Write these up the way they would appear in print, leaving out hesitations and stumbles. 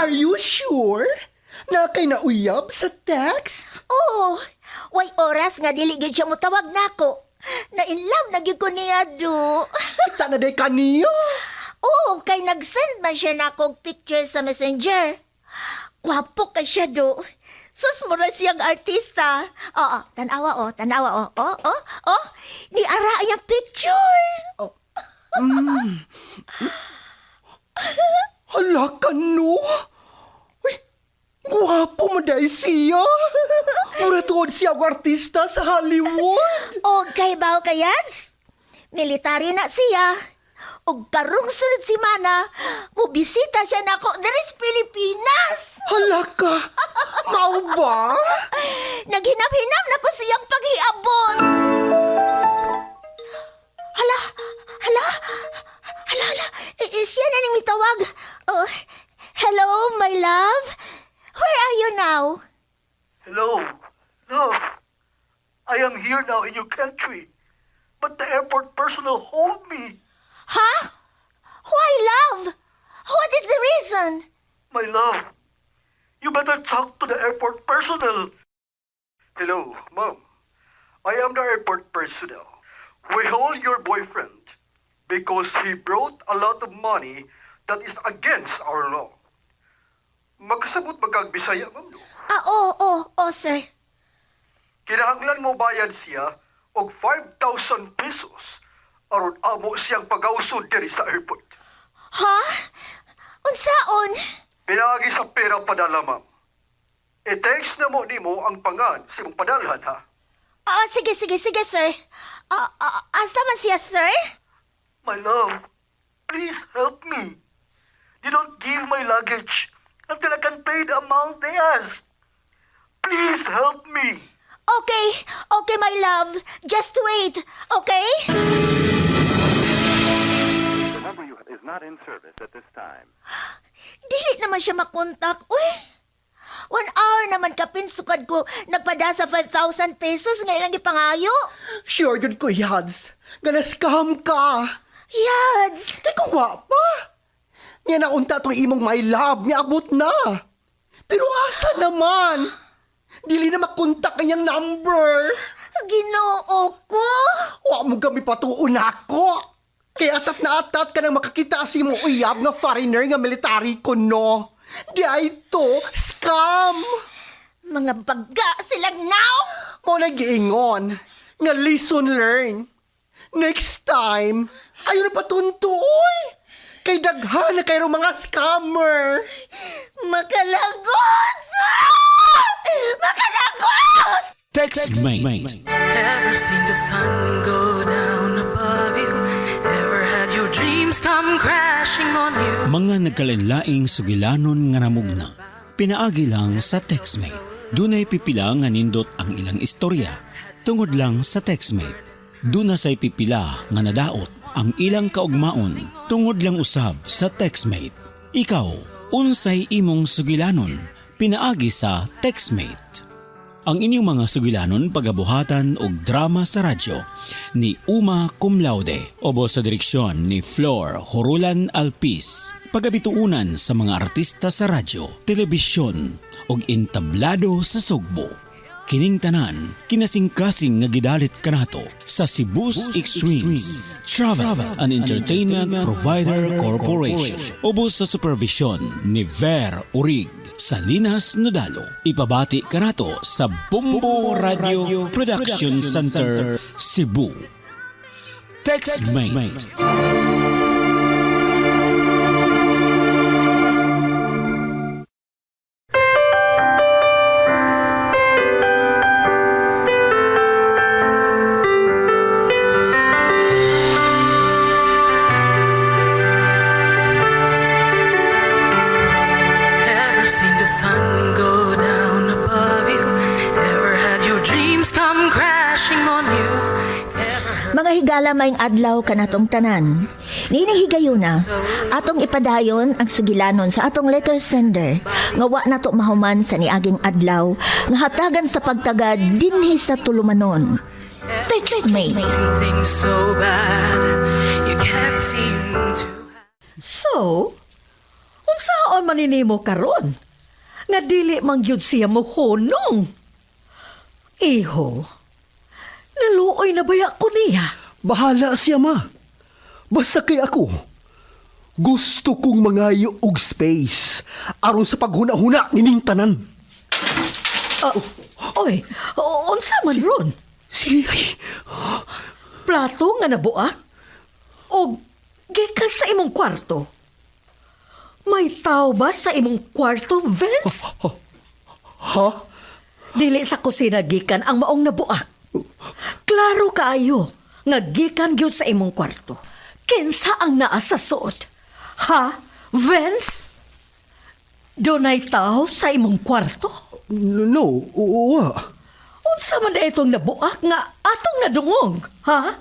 Are you sure? Na kay nauyab sa text? Oo, way oras nga dili gyud siya motawag nako. Na in love na gyud ko niya do. Kita na day kaniya. Oo, kay nag-send man siya nako picture sa messenger. Gwapo kay siya do. Sus mo na siyang artista. Oo, tanawa oh. Ni ara yung picture. Hala ka no? Uy, guwapo mo dahil siya. Mura tuod siya ang artista sa Hollywood. O kay bao kayans? Military na siya. O karong sunod simana, mubisita siya nako diri sa Pilipinas. Hala ka, mau ba? Naghinap-hinap na ko siyang paghiabot. Hala. Siya na ning mitawag. Oh, hello, my love. Where are you now? Hello, love. I am here now in your country, but the airport personnel hold me. Huh? Why, love? What is the reason? My love, you better talk to the airport personnel. Hello, Mom. I am the airport personnel. We hold your boyfriend because he brought a lot of money that is against our law. Magkasabot magkagbisaya, Ma'am. No? Oo, sir. Kinahanglan mo bayad siya og 5,000 pesos aron amo siyang pag-ausod diri sa airport. Ha? Unsaon? Pinaagi sa pera padala, Ma'am. I-text na mo nimo ang pangan sa imong padalhan, ha? Sige, sir. Asa man siya, sir? My love, please help me. You don't give my luggage until I can pay the amount they ask. Please help me. Okay, my love. Just wait, okay? The number you have is not in service at this time. Dili naman siya makontak. Uy, 1 hour naman kapinsukad ko nagpada sa 5,000 pesos nga ilang ipangayo. Sure good ko, Yads. Gana-scam ka. Yads! Kay kuwa pa. Nga naunta tong imong my love, nga abot na. Pero asa naman? Dili na makontak kanyang number. Ginoo ko. Wa mo kami patuon ako. Kaya atat ka nang makakita sa imong uyab nga foreigner nga military ko, no? Di ay to, scam. Mga baga silang now. Mo nag-iingon. Nga lesson learned. Next time, ayaw na patuntoy. Kay daghan na kayo mga scammer. Makalagot! Makalagot! TextMate. Ever seen the sun go down above you? Ever had your dreams come crashing on you? Mga nagkalinlaing sugilanon nga namugna. Pinaagi lang sa TextMate. Dunay pipila nga nindot ang ilang istorya. Tungod lang sa TextMate. Duna say pipila nga nadaot ang ilang kaugmaon. Tungod lang usab sa TextMate. Ikaw, unsay imong sugilanon? Pinaagi sa TextMate. Ang inyong mga sugilanon, pagabuhatan og drama sa radyo ni Uma Cum Laude, ubos sa direksyon ni Flor Horulan Alpis. Pagabituunan sa mga artista sa radyo, telebisyon og entablado sa Sugbo. Kining tanan, kinasingkasing nga gidalit kanato sa Cebu's Extremes Travel and Entertainment Provider Corporation. Ubos sa supervision ni Ver Urig Salinas Nodalo. Ipabati kanato sa Bumbo Radio Production Center, Cebu. TextMate. Ever seen the sun go down above you? Ever had your dreams come crashing on you? Mga higala maing adlaw kanatong tanan. Ninihigayon na, atong ipadayon ang sugilanon sa atong letter sender nga wa nato mahuman sa niaging adlaw nga hatagan sa pagtagad dinhi sa tulumanon. TextMate. Things so bad you can't seem to. So, Unsaon maninimo karon? Nga dili man gyud siya mohonong. Iho, naluoy na baya ko niya. Bahala siya, ma. Basta kay ako, gusto kong mangayo og space aron sa paghuna-huna nining tanan. Oy, unsa man ron? Sige, ay, Plato nga nabuak? O gikan sa imong kwarto? May tao ba sa imong kwarto, Vince? ha? Dili sa kusina gikan ang maong nabuak. Klaro kaayo nga gikan gyud sa imong kwarto. Kinsa ang naa sa suot? Ha, Vince? Dunay tao sa imong kwarto? No, uwa. Unsa man na itong nabuak nga atong nadungog, ha?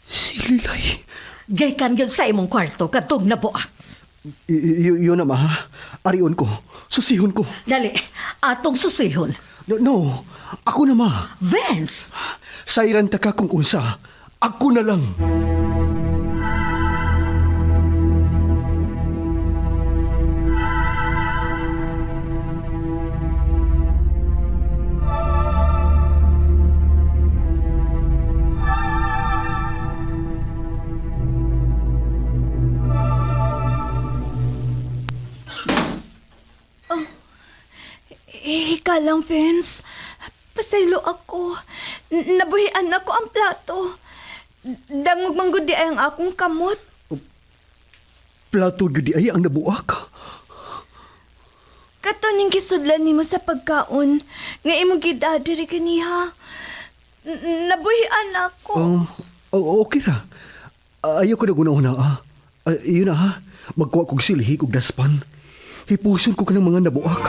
Si Lilay. Gikan gyud sa imong kwarto katong nabuak. Yun na, ma. Arion ko. Susihon ko. Dali, atong susihon. No, ako na, ma. Vince, Sayran ta ka kung unsa. Ako na lang. Ika lang, Vince. Pasaylo ako. Nabuhian ako ang plato. Dangog manggudi ay ang akong kamot. Plato gyud ay ang nabuak. Katuning gisudlan nimo sa pagkaon. Nga imong gidadiri kaniha. Nabuhian ako. Okay ra. Ayaw ko na guna-una, yun na, ha. Magkuha kong silhi kong daspan. Hipuson ko ka ng mga nabuak.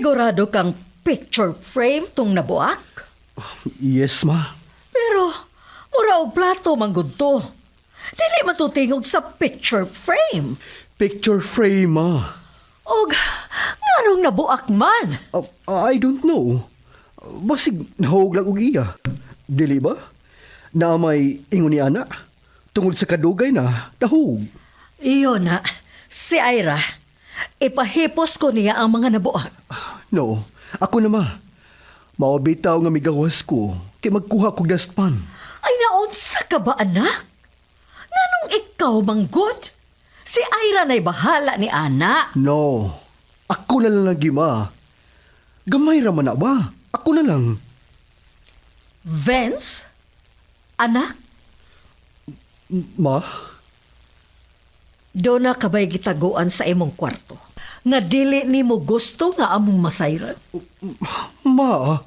sigurado kang picture frame tong nabuak? Yes, ma. Pero, mura og plato manggod to. Dili matutingog sa picture frame. Picture frame, ma. Og, nganong nabuak man? I don't know. Basig nahog lang og iya. Dili ba? Na may ingon ni ana. Tungod sa kadugay na nahog. Iyo na, si Ira. Ipahipos ko niya ang mga nabuak. No, ako na, ma. Maobitaw nga migawas ko kay magkuha kog dustpan. Ay naunsa ka ba, anak? Nganong ikaw manggod? Si Ira na'y bahala ni Ana. No, ako na lang lagi, ma. Gamay raman na ba? Ako na lang. Vince? Anak? Ma? Doon na kabay gitaguan sa imong kwarto. Nga dili ni mo gusto nga among masayran. Ma?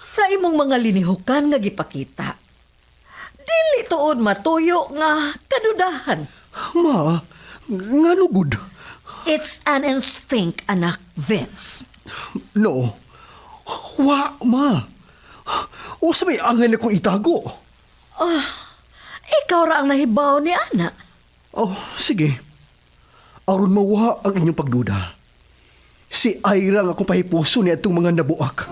Sa imong mga linihukan nga gipakita. Dili tuod matuyo nga kadudahan. Ma? Nga good? It's an instinct, anak Vince. No. Wa, ma. O sa may angin akong itago. Ikaw ra ang nahibaw ni Ana. Oh, sige. Aron mawa ang inyong pagduda. Si Ira nga akong pahipuso ni atong mga nabuak.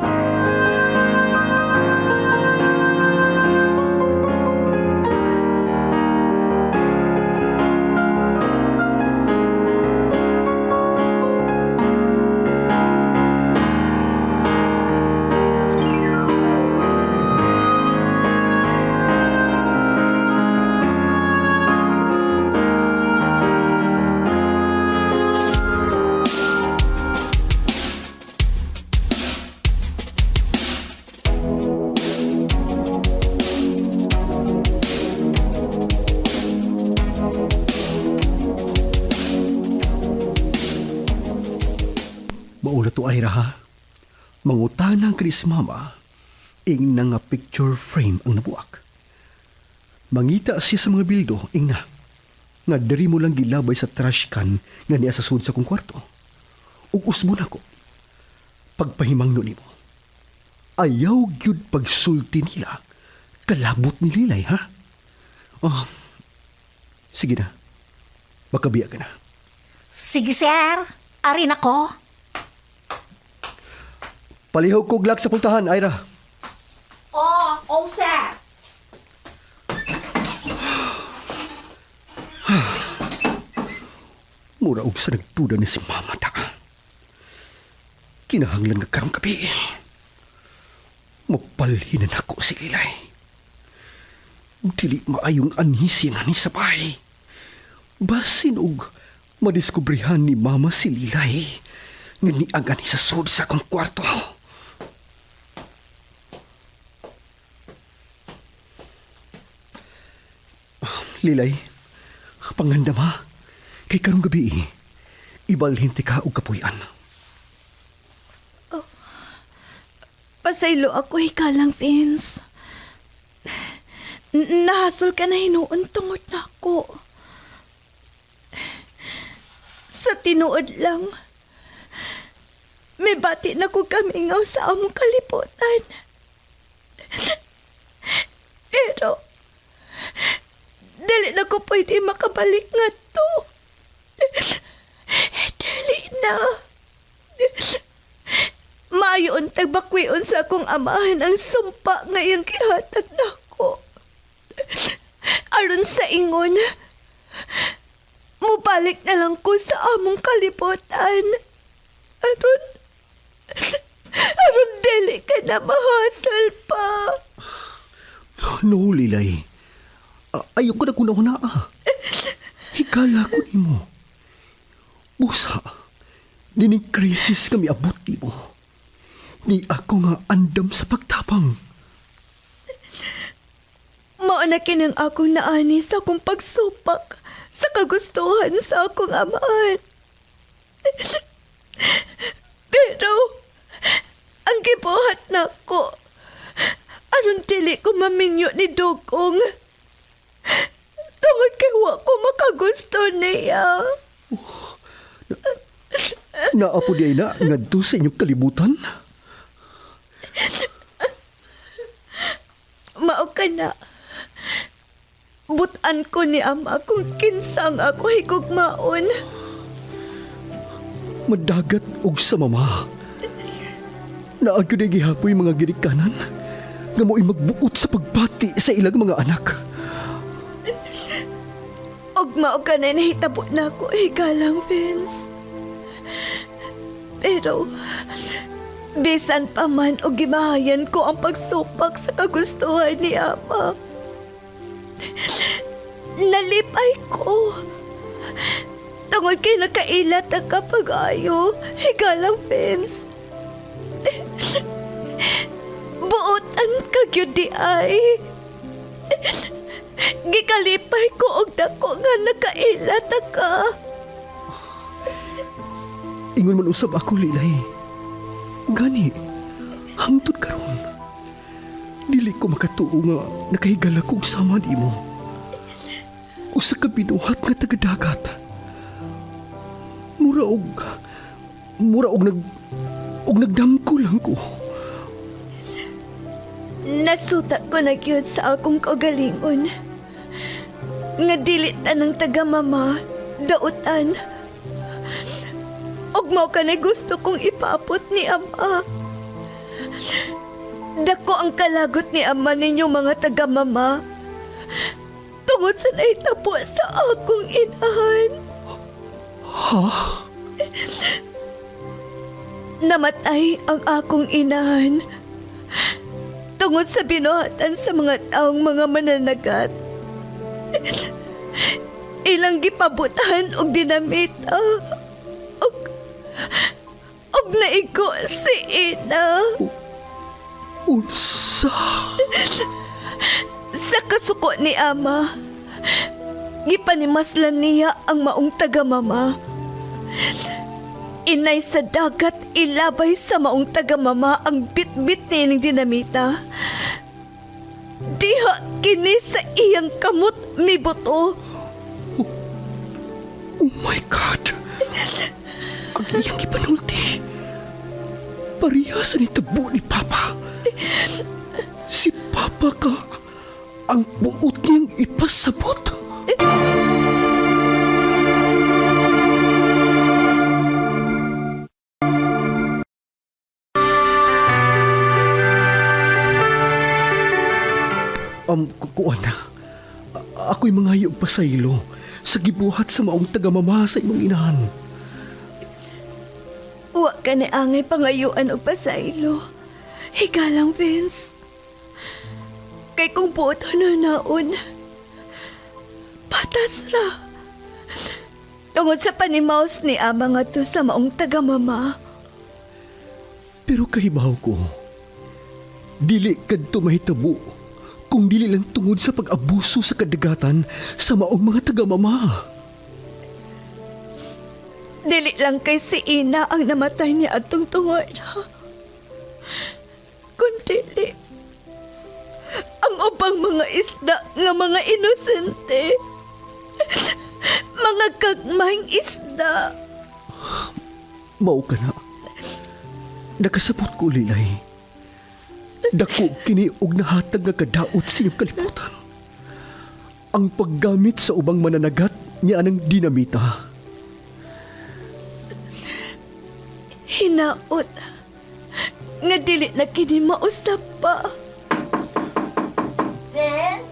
Maula to Ira, ha? Mangutanang kini si mama, ing na nga picture frame ang nabuak. Mangita siya sa mga bildo, ing na. Nga dari mo lang gilabay sa trash can nga niya sa sud sa kong kwarto. Ug usmo na ko. Pagpahimang no nimo. ayaw gyud pagsulti nila. Kalabot ni Lilay, ha? Oh, sige na. Baka biya ka na. Sige, sir. Arin ako. Palihog ko glak sa pultahan, Ira. Oh, sir. Mura og sa nagduda ni si Mama ta. Kinahanglan nga karong gabi. Mapalhinan ako si Lilay. Dili maayong anhisi na ni sa bahay. Basin og madiskubrihan ni Mama si Lilay nga niaga ni sa sud sa akong kwarto. Lilay, pangandama, kay karong gabi, ibalhin ti ka og kapuyan. Pasaylo ako hikalang, Pins. Nahasol ka na hinuon tungod na ako. Sa tinuod lang, may bati na ko kamingaw sa among kalibutan. Pero, dali na ko pwede makabalik nga to. Dali na. Maayon tagbakwion sa akong amahan ang sumpa ngayong kihatag na ko. Aron sa ingon, mubalik na lang ko sa among kalibutan. Aron dili ka na mahasal pa. No, Lilay. Ayoko na kuna-kuna. Higala ko ni mo. Busa, dinig krisis kami abot ni mo. Ni ako nga andam sa pagtapang. Mao na kinang akong naani sa akong pagsupak sa kagustuhan sa akong amahan. Pero, ang gibuhat na ko, aron dili ko maminyo ni Dugong. Tungod kay wa ko makagusto niya. Naapo di ay na ngadto sa inyong kalibutan? Mao ka na. Butan ko ni ama kung kinsang ako higugmaon. Madagat og sa mama. Naagyo na gihapoy mga ginikanan nga mo'y magbuot sa pagbati sa ilang mga anak. Og mao ka na nahitabo na ako higalang, Vince. Pero, bisan pa man o gimahayan ko ang pagsupak sa kagustuhan ni ama. Nalipay ko. Tungod kay nakailat ang kapag-ayo, higalang, Vince. Buotan ka gyud di ay. Gikalipay ko og dako nga nakailat ka. Ingon man usab ako, Lilay. Gani, hangtod karon. Dili ko makatuo nga nakahigala ko og sama nimo. Usa ka binuhat nga taga-dagat. Mura og nagdamko lang ko. Nasuta ko na gyud sa akong kaugalingon. Nga dili tanang taga-mama, dautan. Og mao ka na gusto kong ipaabot ni ama. Dako ang kalagot ni ama ninyo mga taga-mama. Tungod sa naitapo sa akong inahan. Ha? Namatay ang akong inahan. Tungod sa binuhatan sa mga taong mga mananagat. Ilang gipabutahan og dinamita. Og naigo si Ina. Unsa? Sa kasuko ni ama, gipanimaslan niya ang maong taga-mama. Inay sa dagat ilabay sa maong taga-mama ang bit-bit ni ining dinamita. Diha kini sa iyang kamot mibuto. Oh my God! Ang iyang ipanulti. Parihas ni tabo ni Papa. pa ka ang buot niyang ipasabot. Kukuan na. Ako'y mangayog pa sa ilo sa gibuhat sa maong tagamama sa imong inahan. Wa ka ni angay pangayuan o pasaylo. Higalang, Vince. Kay kung puto na naon, patas ra. Tungod sa panimaos ni ama nga to sa maong tagamama. Pero kahibaw ko, dili kadto mahitabo kung dili lang tungod sa pag-abuso sa kadagatan sa maong mga tagamama. Dili lang kay si Ina ang namatay niya atong tungod. Kundi ang ubang mga isda nga mga inosente. Mga kagmayng isda. Mao ka na. Nakasabot ko, Lilay. Dako kini og nahatag nga kadaot sa iyong kalibutan. Ang paggamit sa ubang mananagat niya anang dinamita. Hinaot nga dili na kini mausap pa. Vince?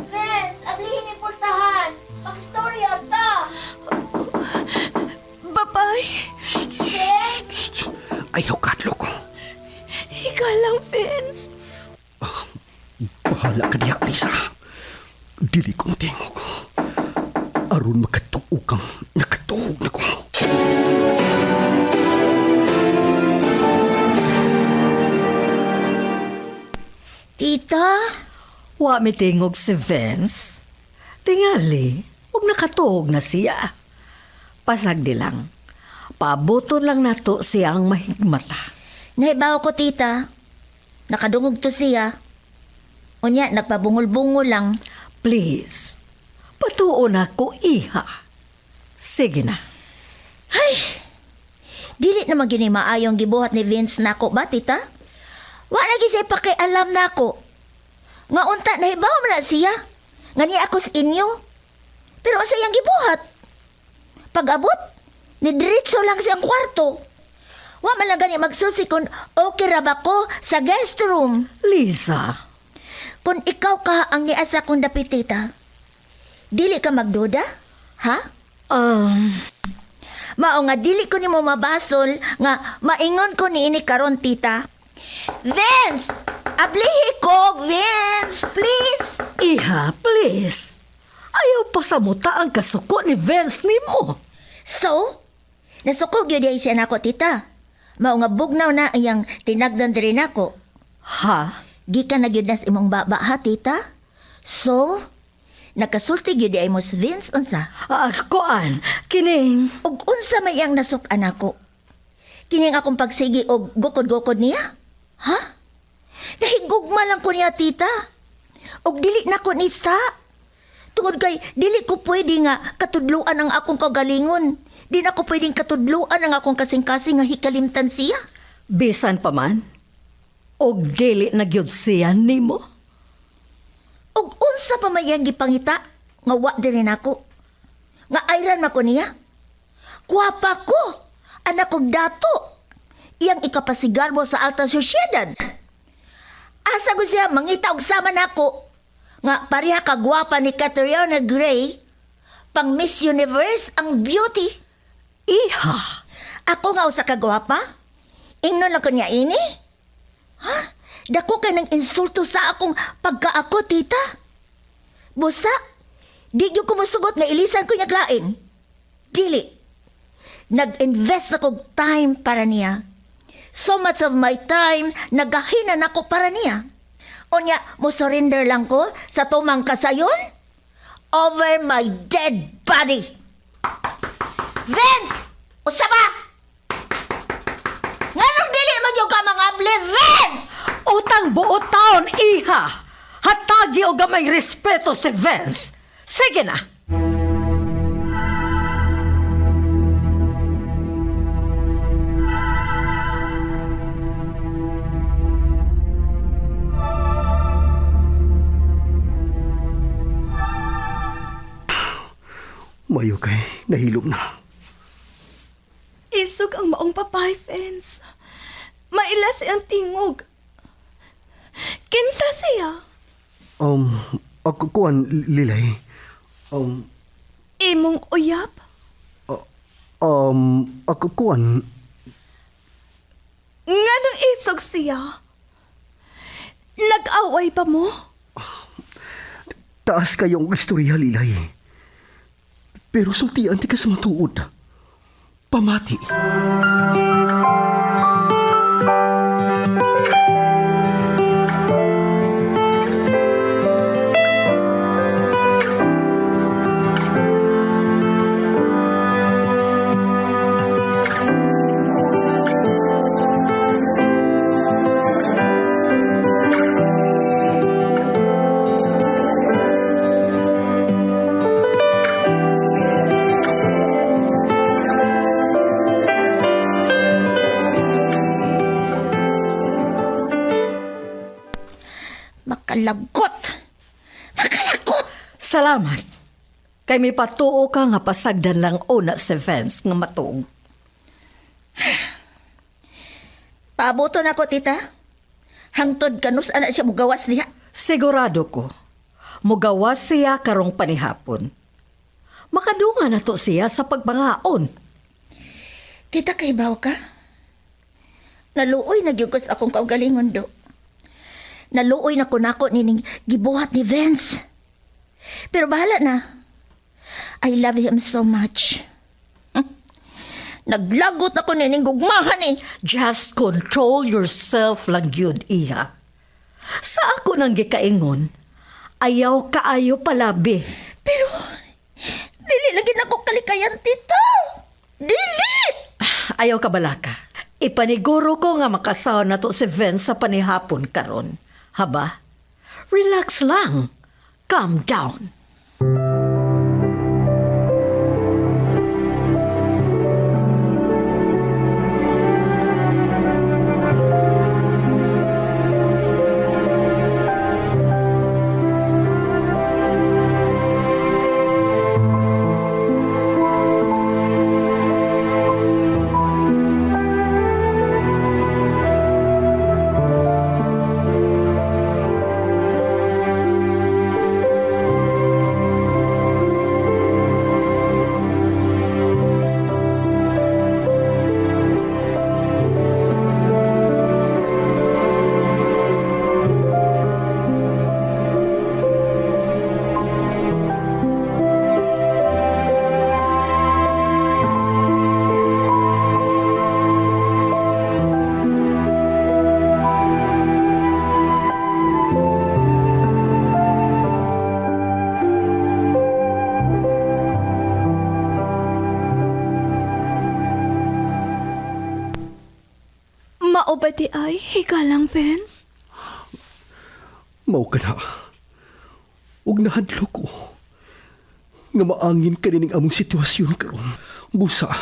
Vince, ablihin ni pultahan. Mag-storya ta. Babay, Vince? Ayaw kadlo ko. higalang, Vince. Bahala ka diya, Lisa. Dili kong tingog. Aron makatuog kang nakatuog na ko. Tita? Wa mitingog si Vince. Tingali, huwag nakatuog na siya. Pasag di lang. Pabuton lang nato siyang mahigmata. Nahibaw ko, tita. Nakadungog to siya. Unya, nagpabungol-bungol lang. Please, patuon ako, iha. Sige na. Dili naman gini maayong gibuhat ni Vince nako ba, tita? Wa na gisay pakialam nako. Nga unta nahibaw man na siya. Nga niya ako sa inyo. Pero asa yang gibuhat? Pag-abot, nidiritso lang siyang kwarto. Wa man lang gani magsusi kung okay ra ba ko sa guest room. Lisa, Kung ikaw ka ang niasa kong dapit, tita, dili ka magduda? Ha? Mao nga dili ko nimo mabasol nga maingon ko niini karon, tita. Vince! Ablihi ko, Vince! Please! iha, please. Ayaw pa sa muta ang kasuko ni Vince nimo. So, nasukog yun siya nako, tita. Mao nga bugnaw na iyang tinagdan diri nako. Ha? Gikan na gyud nas imong baba, ha, tita? So, nakasulti gyud ay mo si Vince unsa? Koan, kining... Ug unsa may iyang nasuk-an ako? Kining akong pagsigi og gukod-gukod niya? Ha? Nahigugma lang ko niya, tita. Og dili na ko nista. Tungod kay dili ko pwede nga katudluan ang akong kagalingon. Di na ko pwedeng katudluan ang akong kasing-kasing nga hikalimtan siya. Bisan pa man, og dili na gyud siya nimo. Og unsa pa may iyang gipangita nga wa din ako. Nga ayran man ko niya. Kuwapa ko, anak kong dato. Iyang ikapasigarbo sa alta sosyedad. Asa ko siya mangita og sama nako nga pareha kagwapa ni Catriona Gray, pang Miss Universe ang beauty. Iha, Ako nga usa kagwapa? Ingnon lang ko niya ini? Ha? Dako kay ng insulto sa akong pagkaako, tita. Busa, di gyud ko musugot nga ilisan ko niya lain. Dili. Nag-invest ako time para niya. So much of my time, nagahinan ako para niya. Unya, mo surrender lang ko sa tumang kasayon over my dead body. Vince! Usa ba? Nganong dili man yung ka mga able, Vince! utang buot taon, iha. Hatagi og gamay respeto si Vince. Sige na. Mayo kay nahilom na. Isog ang maong papay, Pens. Maila siyang tingog. Kinsa siya? Ako kuan Lilay. Imong uyab? Ako kuan Nga nang isog siya? Nag-away pa mo? taas kayong istorya Lilay. Pero sultian ti ka sa matuod. Pamati. Makalagot! Makalagot! Salamat. Kay may patuo ka nga pasagdan lang una si Vince nga matuog. Paaboto na ko, tita. Hangtod kanus anak siya mugawas niya. Sigurado ko, mugawas siya karong panihapon. Makadunga na to siya sa pagbangaon. Tita, kaibaw ka? Naluoy na gyugos akong kaugalingon do. Naluoy na kunako nining gibuhat ni Vince. Pero bahala na. I love him so much. Naglagot ako nining gugmahan eh. Just control yourself lang yun, iya. Sa ako nang gikaingon, ayaw kaayo palabi. Pero, dili lagi na ko kalikayan, tita. Dili! Ayaw ka balaka. Ipaniguro ko nga makasaw na to si Vince sa panihapon karon. Haba, relax lang. Calm down. Mao ba di ay higalang, Pens? Mao ka na. Ug nahadlo ko. Nga maangin ka ning among sitwasyon karon. Busa,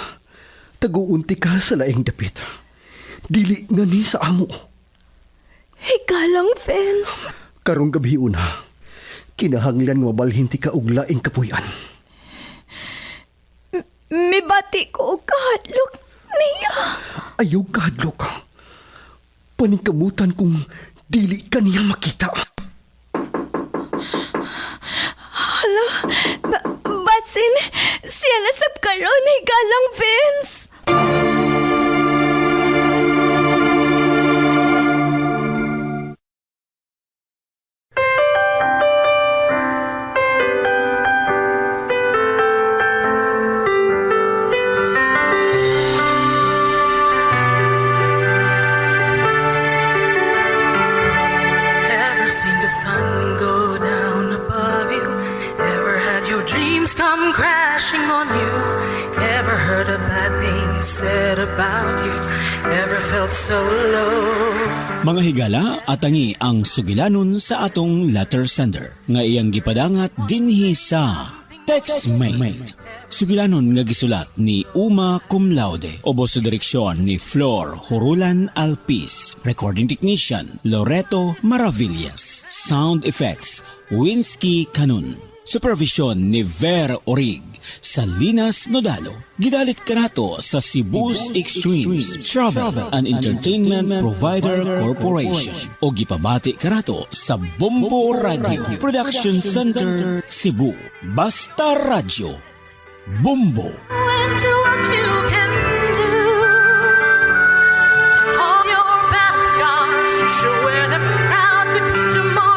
taguunti ka sa laing dapit. Dili nga ni sa amo. Higalang, Pens. Karong gabi una, kinahanglan nga mabalhin ti ka og laing kapuyan. Mibati ko og kahadlok niya. Ayaw kahadlok. Paningkamutan kung dili ka niya makita. Hala, basin, siya nasab karon higalang, Vince. Ever seen the sun go down above you? Ever had your dreams come crashing on you? Ever heard a bad thing said about you? Ever felt so low? Mga higala, atangi ang sugilanon sa atong letter sender nga iyang gipadangat dinhi sa Textmate. Sugilanon nga gisulat ni Uma Cum Laude, obo sa direksyon ni Flor Hurulan Alpis, recording technician Loreto Maravillas, sound effects Winsky Canun, supervision ni Ver Orig, Salinas Nodalo. Gidalit kanato sa Cebu's Extremes Travel and Entertainment Provider Corporation. O gipabati kanato sa Bombo Radio Production Center, Cebu. Basta Radio. Bombo. Into what you can do. All your past scars, you should wear them proud because tomorrow